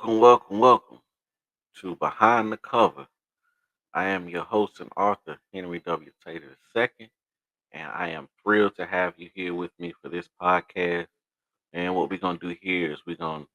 Welcome to Behind the Cover. I am your host and author, Henry W. Taylor II, and I am thrilled to have you here with me for this podcast. And what we're going to do here is we're going to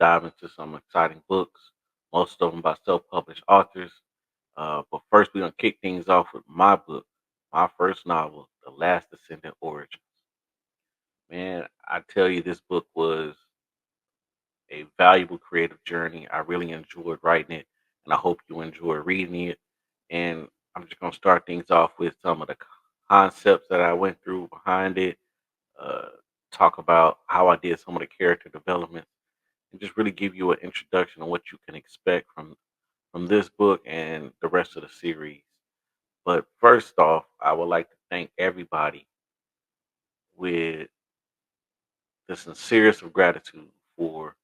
dive into some exciting books, most of them by self published authors. But first, we're going to kick things off with my book, my first novel, The Last Descendant Origins. Man, I tell you, this book was a valuable creative journey. I really enjoyed writing it, and I hope you enjoy reading it. And I'm just going to start things off with some of the concepts that I went through behind it, uh, talk about how I did some of the character development, and just really give you an introduction on what you can expect from this book and the rest of the series. But first off, I would like to thank everybody with the sincerest of gratitude for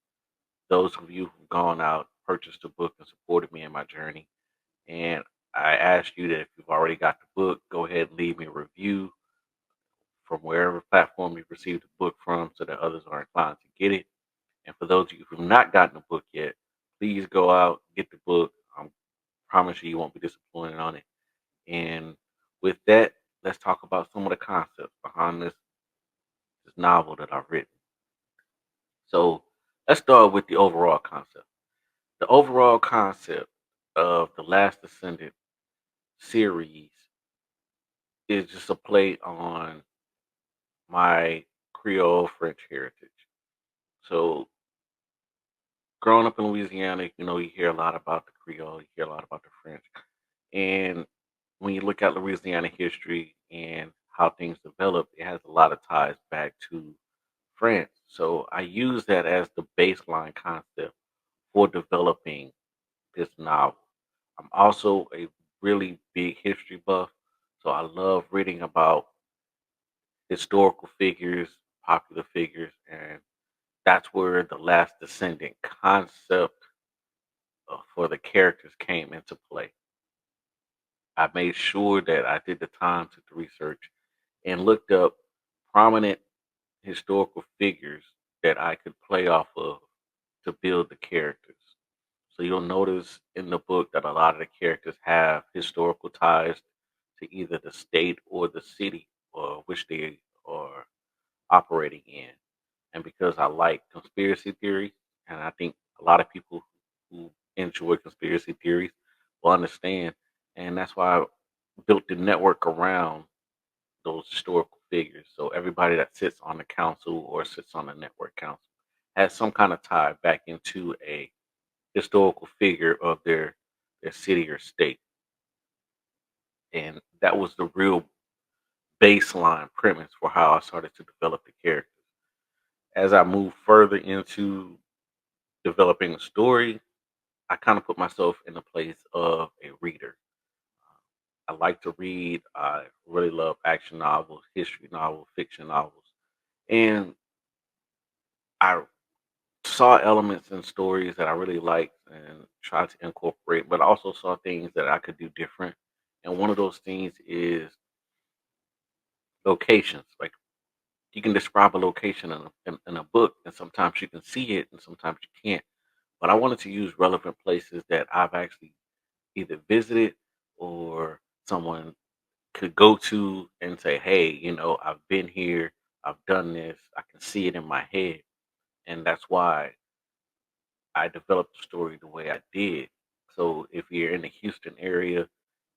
those of you who've gone out, purchased the book, and supported me in my journey. And I ask you that if you've already got the book, go ahead and leave me a review from wherever platform you've received the book from so that others are inclined to get it. And for those of you who've not gotten the book yet, please go out, get the book. I promise you, you won't be disappointed on it. And with that, let's talk about some of the concepts behind this novel that I've written. So let's start with the overall concept. The overall concept of The Last Descendant series is just a play on my Creole French heritage. So, growing up in Louisiana, you hear a lot about the Creole, you hear a lot about the French. And when you look at Louisiana history and how things developed, it has a lot of ties back to France. So, I use that as the baseline concept for developing this novel. I'm also a really big history buff, so I love reading about historical figures, popular figures, and that's where the last descendant concept for the characters came into play. I made sure that I did the time to the research and looked up prominent historical figures that I could play off of to build the characters. So you'll notice in the book that a lot of the characters have historical ties to either the state or the city or which they are operating in. And because I like conspiracy theories, and I think a lot of people who enjoy conspiracy theories will understand, and that's why I built the network around those historical figures. So everybody that sits on the council or sits on the network council has some kind of tie back into a historical figure of their city or state. And that was the real baseline premise for how I started to develop the characters. As I moved further into developing a story, I kind of put myself in the place of a reader. I like to read. I really love action novels, history novels, fiction novels. And I saw elements in stories that I really liked and tried to incorporate, but I also saw things that I could do different. And one of those things is locations. Like you can describe a location in a book, and sometimes you can see it and sometimes you can't. But I wanted to use relevant places that I've actually either visited or someone could go to and say, "Hey, I've been here, I've done this, I can see it in my head." And that's why I developed the story the way I did. So if you're in the Houston area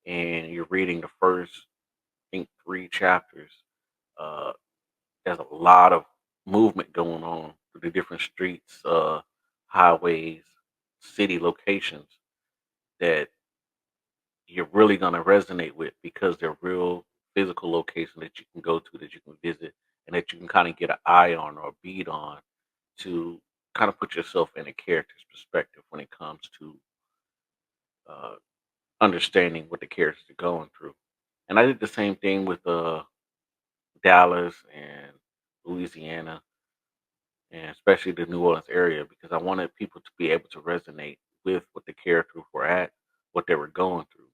and you're reading the first, I think, three chapters, uh, there's a lot of movement going on through the different streets, highways, city locations that you're really going to resonate with because they're real physical locations that you can go to, that you can visit, and that you can kind of get an eye on or a beat on to kind of put yourself in a character's perspective when it comes to uh, understanding what the characters are going through. And I did the same thing with Dallas and Louisiana, and especially the New Orleans area, because I wanted people to be able to resonate with what the characters were at, what they were going through.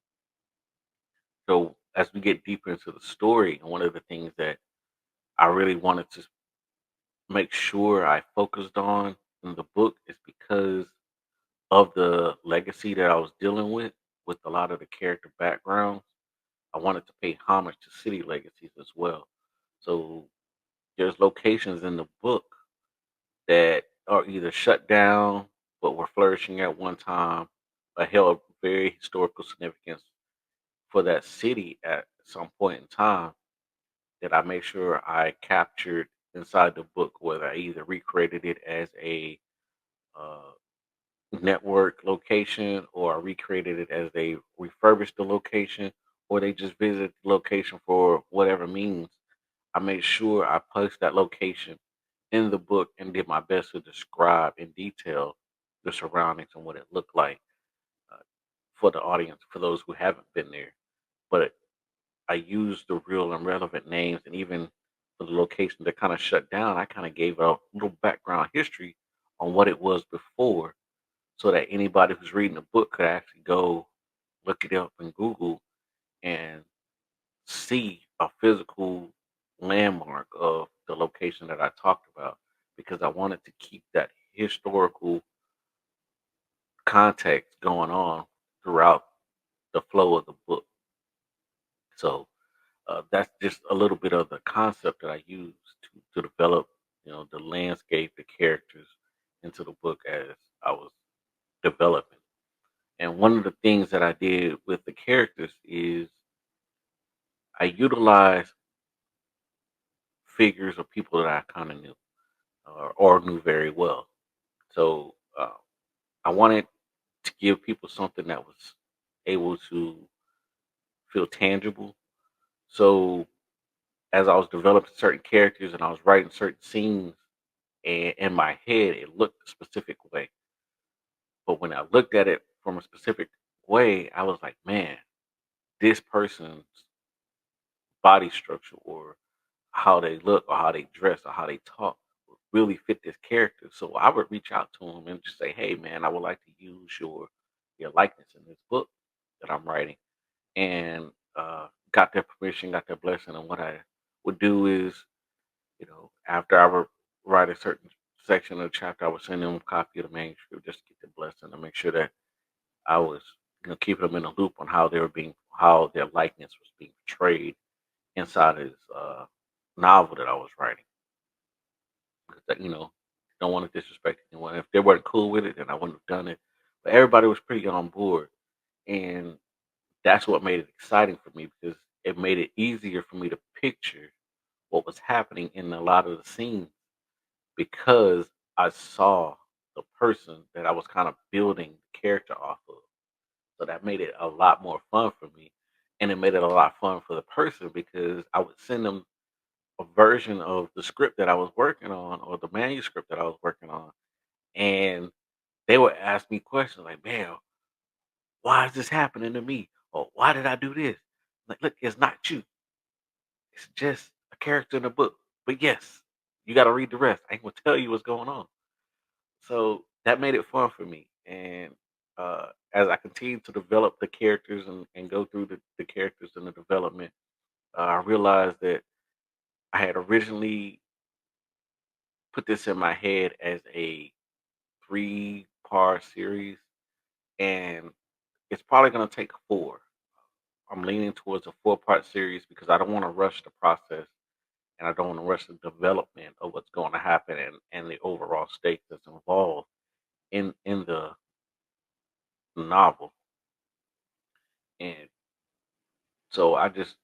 So as we get deeper into the story, one of the things that I really wanted to make sure I focused on in the book is because of the legacy that I was dealing with a lot of the character backgrounds. I wanted to pay homage to city legacies as well. So there's locations in the book that are either shut down but were flourishing at one time, but held very historical significance for that city at some point in time that I made sure I captured inside the book, whether I either recreated it as a uh, network location or I recreated it as they refurbished the location or they just visited the location for whatever means. I made sure I placed that location in the book and did my best to describe in detail the surroundings and what it looked like uh, for the audience, for those who haven't been there. But I used the real and relevant names, and even for the location that kind of shut down, I kind of gave a little background history on what it was before so that anybody who's reading the book could actually go look it up in Google and see a physical landmark of the location that I talked about because I wanted to keep that historical context going on throughout the flow of the book. So that's just a little bit of the concept that I used to develop, the landscape, the characters into the book as I was developing. And one of the things that I did with the characters is I utilized figures of people that I kind of knew or knew very well. So I wanted to give people something that was able to feel tangible. So as I was developing certain characters and I was writing certain scenes, and in my head, it looked a specific way. But when I looked at it from a specific way, I was like, man, this person's body structure or how they look or how they dress or how they talk really fit this character. So I would reach out to him and just say, hey, man, I would like to use your likeness in this book that I'm writing. And got their permission, got their blessing. And what I would do is, after I would write a certain section of the chapter, I would send them a copy of the manuscript just to get the blessing to make sure that I was, keeping them in a loop on how their likeness was being portrayed inside his novel that I was writing. 'Cause don't want to disrespect anyone. If they weren't cool with it, then I wouldn't have done it. But everybody was pretty on board, and that's what made it exciting for me because it made it easier for me to picture what was happening in a lot of the scenes because I saw the person that I was kind of building the character off of. So that made it a lot more fun for me. And it made it a lot fun for the person because I would send them a version of the script that I was working on or the manuscript that I was working on. And they would ask me questions like, man, why is this happening to me? Or why did I do this? Like, look, it's not you. It's just a character in a book. But yes, you got to read the rest. I ain't going to tell you what's going on. So that made it fun for me. And as I continued to develop the characters and go through the characters and the development, I realized that I had originally put this in my head as a three-part series, and it's probably going to take four. I'm leaning towards a four-part series because I don't want to rush the process and I don't want to rush the development of what's going to happen and the overall stakes that's involved in the novel. And so I just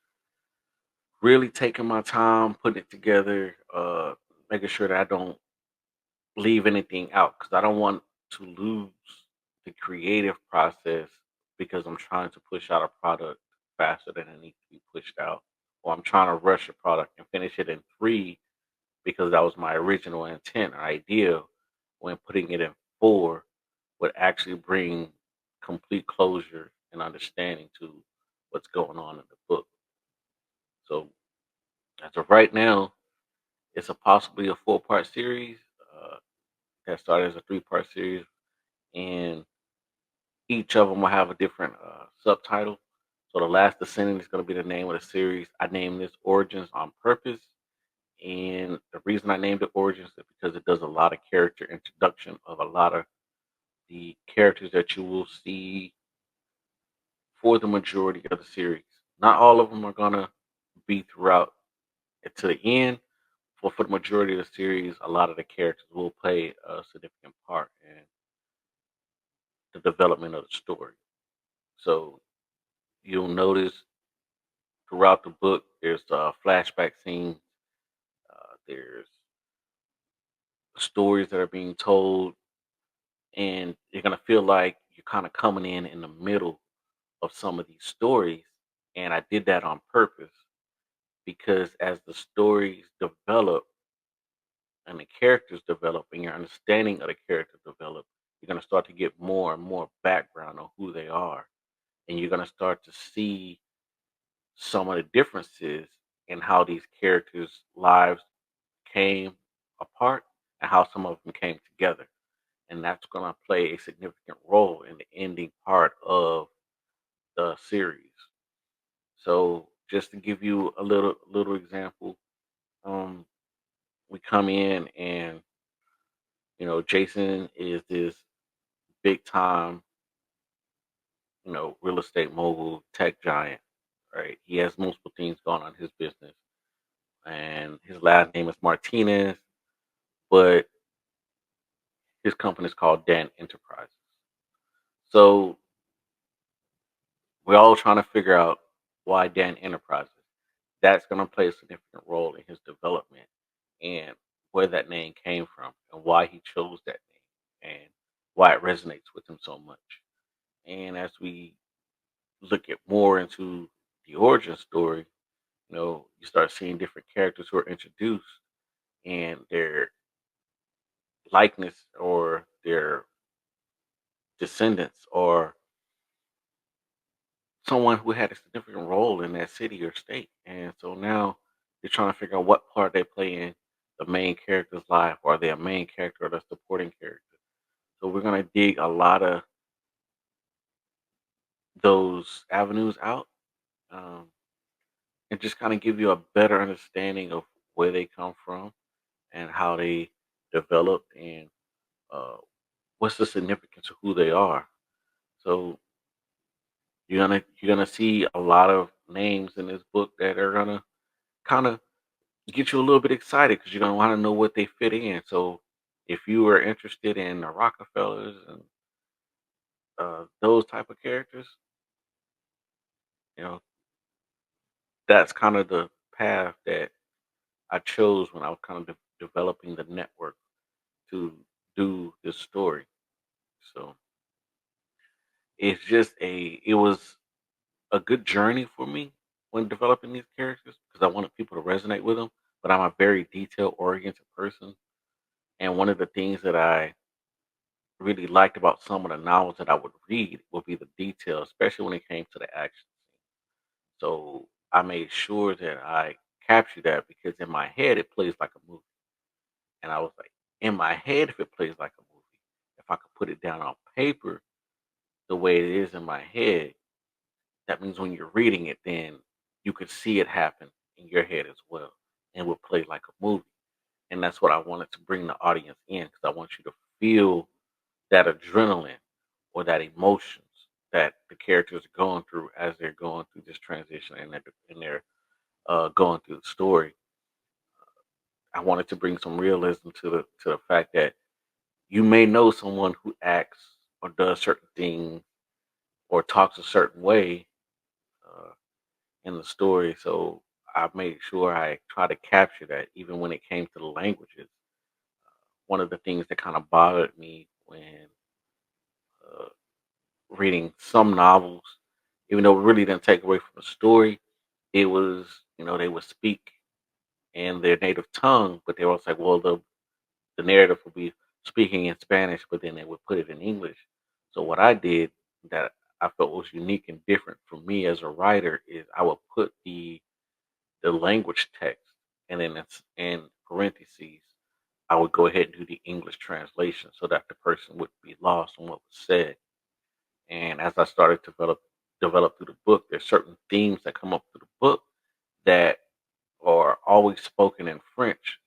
really taking my time, putting it together, making sure that I don't leave anything out because I don't want to lose the creative process because I'm trying to push out a product faster than it needs to be pushed out, or I'm trying to rush a product and finish it in three because that was my original intent or idea. When putting it in four would actually bring complete closure and understanding to what's going on in the book. So as of right now, it's a possibly a four-part series uh, that started as a three-part series, and each of them will have a different subtitle. So the last Descendant is going to be the name of the series. I named this Origins on purpose, and the reason I named it Origins is because it does a lot of character introduction of a lot of the characters that you will see for the majority of the series. Not all of them are gonna be throughout it to the end, but for the majority of the series, a lot of the characters will play a significant part in the development of the story. So you'll notice throughout the book, there's flashback scenes, there's stories that are being told, and you're gonna feel like you're kind of coming in the middle of some of these stories. And I did that on purpose because as the stories develop and the characters develop and your understanding of the characters develop, you're going to start to get more and more background on who they are. And you're going to start to see some of the differences in how these characters' lives came apart and how some of them came together. And that's going to play a significant role in the ending part of the series. So, just to give you a little example, um, we come in and Jason is this big time, real estate mogul, tech giant, right? He has multiple things going on in his business, and his last name is Martinez, but his company is called Dan Enterprises. So we're all trying to figure out why Dan Enterprises. That's going to play a significant role in his development and where that name came from and why he chose that name and why it resonates with him so much. And as we look at more into the origin story, you start seeing different characters who are introduced and their likeness or their descendants or someone who had a significant role in that city or state. And so now you're trying to figure out what part they play in the main character's life. Or are they a main character or a supporting character? So we're going to dig a lot of those avenues out, um, and just kind of give you a better understanding of where they come from and how they developed and uh, what's the significance of who they are. So you're gonna see a lot of names in this book that are gonna kind of get you a little bit excited because you're gonna want to know what they fit in. So if you are interested in the Rockefellers and those type of characters, you know that's kind of the path that I chose when I was kind of developing the network to do this story. So it was a good journey for me when developing these characters because I wanted people to resonate with them. But I'm a very detail oriented person, and one of the things that I really liked about some of the novels that I would read would be the detail, especially when it came to the action. So I made sure that I captured that because in my head it plays like a movie, and I was like, in my head, if it plays like a movie, if I could put it down on paper the way it is in my head, that means when you're reading it, then you could see it happen in your head as well, and would play like a movie. And that's what I wanted to bring the audience in because I want you to feel that adrenaline or that emotions that the characters are going through as they're going through this transition and they're going through the story. I wanted to bring some realism to the fact that you may know someone who acts or does certain things or talks a certain way uh, in the story. So I made sure I try to capture that even when it came to the languages. One of the things that kind of bothered me when uh, reading some novels, even though it really didn't take away from the story, it was, they would speak in their native tongue, but they were also like, well, the narrative would be speaking in Spanish, but then they would put it in English. So what I did that I felt was unique and different for me as a writer is I would put the language text, and then it's in parentheses. I would go ahead and do the English translation so that the person would be lost on what was said. And as I started to develop through the book, there's certain themes that come up through the book that are always spoken in French,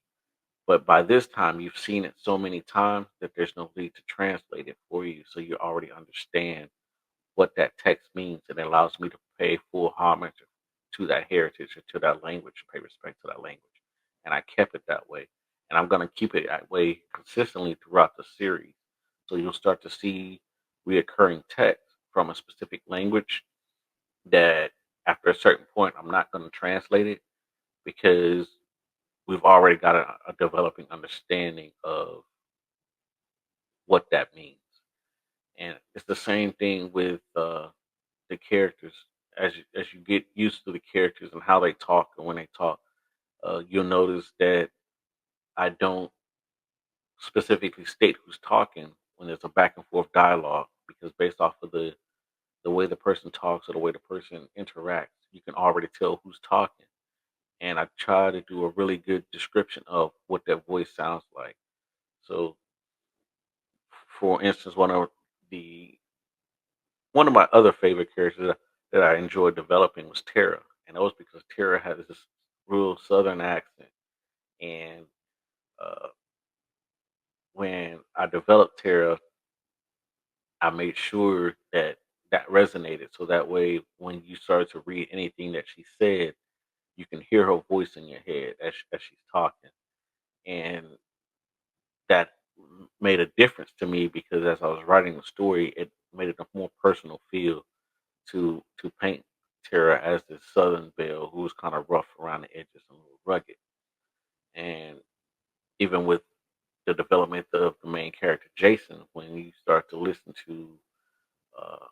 But by this time, you've seen it so many times that there's no need to translate it for you. So you already understand what that text means. And it allows me to pay full homage to that heritage or to that language, pay respect to that language. And I kept it that way. And I'm going to keep it that way consistently throughout the series. So you'll start to see reoccurring text from a specific language that after a certain point, I'm not going to translate it because we've already got a developing understanding of what that means. And it's the same thing with the characters. As you get used to the characters and how they talk and when they talk, you'll notice that I don't specifically state who's talking when there's a back and forth dialogue because based off of the way the person talks or the way the person interacts, you can already tell who's talking. And I try to do a really good description of what that voice sounds like. So, for instance, the one of my other favorite characters that I enjoyed developing was Tara, and that was because Tara had this real Southern accent. And uh, when I developed Tara, I made sure that that resonated, so that way, when you start to read anything that she said, you can hear her voice in your head as she's talking, and that made a difference to me because as I was writing the story, it made it a more personal feel to paint Tara as this Southern belle who was kind of rough around the edges and a little rugged. And even with the development of the main character Jason, when you start to listen to uh,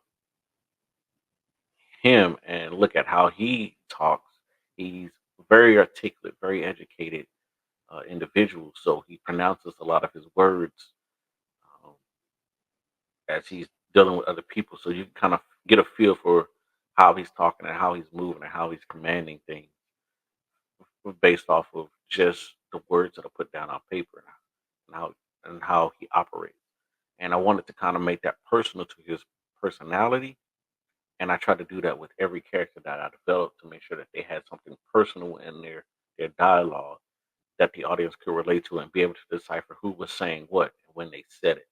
him and look at how he talks, he's very articulate, very educated individual. So he pronounces a lot of his words um, as he's dealing with other people. So you can kind of get a feel for how he's talking and how he's moving and how he's commanding things based off of just the words that are put down on paper and how he operates. And I wanted to kind of make that personal to his personality. And I tried to do that with every character that I developed to make sure that they had something personal in their dialogue that the audience could relate to and be able to decipher who was saying what and when they said it.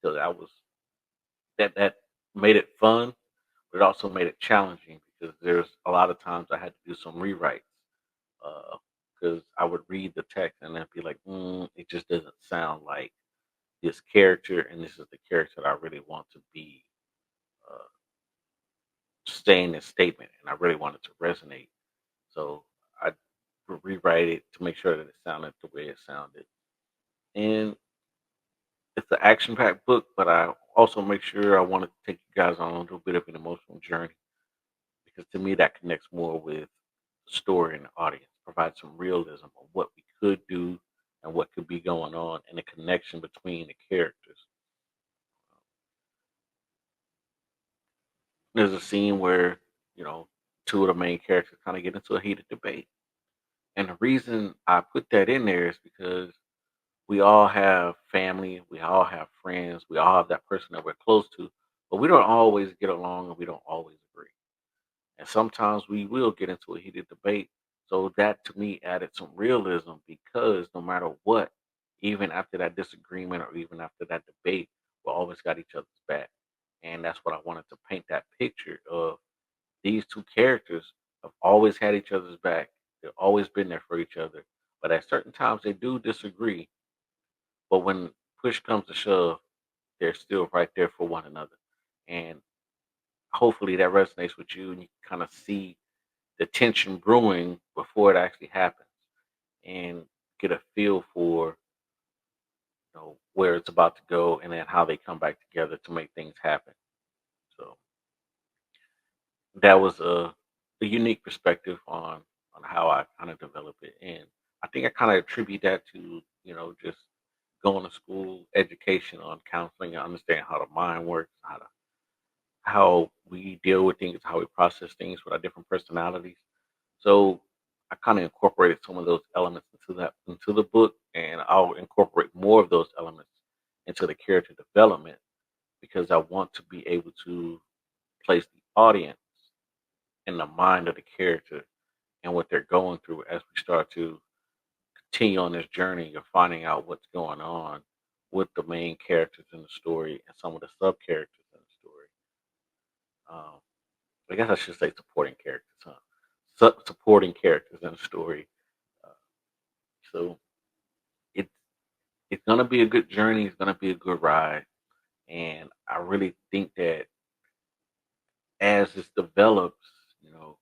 So that made it fun, but it also made it challenging because there's a lot of times I had to do some rewrites because I would read the text and I'd be like, it just doesn't sound like this character, and this is the character that I really want to be uh, saying this statement, and I really want it to resonate. So I rewrite it to make sure that it sounded the way it sounded. And it's an action-packed book, but I also make sure I want to take you guys on a little bit of an emotional journey because to me that connects more with the story and the audience, provides some realism on what we could do and what could be going on and the connection between the characters. There's a scene where, you know, two of the main characters kind of get into a heated debate. And the reason I put that in there is because we all have family, we all have friends, we all have that person that we're close to, but we don't always get along and we don't always agree. And sometimes we will get into a heated debate. So that to me added some realism because no matter what, even after that disagreement or even after that debate, we always got each other's back. And that's what I wanted to paint that picture of. These two characters have always had each other's back. They've always been there for each other. But at certain times they do disagree. But when push comes to shove, they're still right there for one another. And hopefully that resonates with you and you can kind of see the tension brewing before it actually happens and get a feel for where it's about to go and then how they come back together to make things happen. So that was a unique perspective on how I kind of develop it, and I think I kind of attribute that to just going to school, education on counseling, and understand how the mind works, how we deal with things, how we process things with our different personalities. So I kind of incorporated some of those elements into the book, and I'll incorporate more of those elements into the character development because I want to be able to place the audience in the mind of the character and what they're going through as we start to continue on this journey, you're finding out what's going on with the main characters in the story and some of the sub characters in the story. Um, I guess I should say supporting characters, huh? Supporting characters in the story. Uh, so it's it's gonna be a good journey. It's gonna be a good ride, and I really think that as this develops, you know,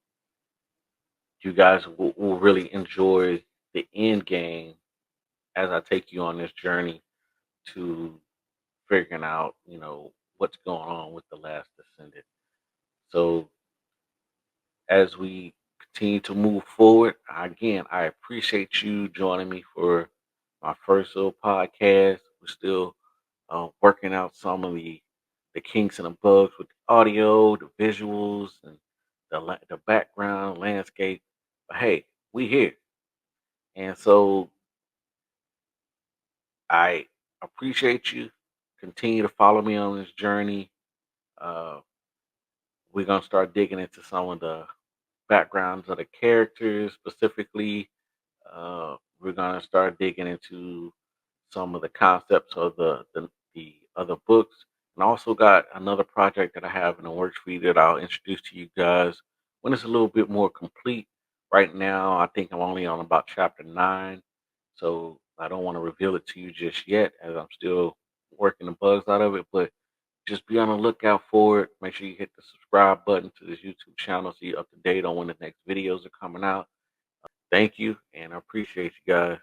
you guys will really enjoy the end game as I take you on this journey to figuring out, what's going on with the last Descendant. So as we continue to move forward, again, I appreciate you joining me for my first little podcast. We're still working out some of the kinks and the bugs with the audio, the visuals, and the background landscape. But hey, we here, and so I appreciate you. Continue to follow me on this journey. Uh, we're gonna start digging into some of the backgrounds of the characters specifically. We're gonna start digging into some of the concepts of the other books, and I also got another project that I have in the works for you that I'll introduce to you guys when it's a little bit more complete. Right now, I think I'm only on about chapter 9, so I don't want to reveal it to you just yet, as I'm still working the bugs out of it. But just be on the lookout for it. Make sure you hit the subscribe button to this YouTube channel so you're up to date on when the next videos are coming out. Thank you, and I appreciate you guys.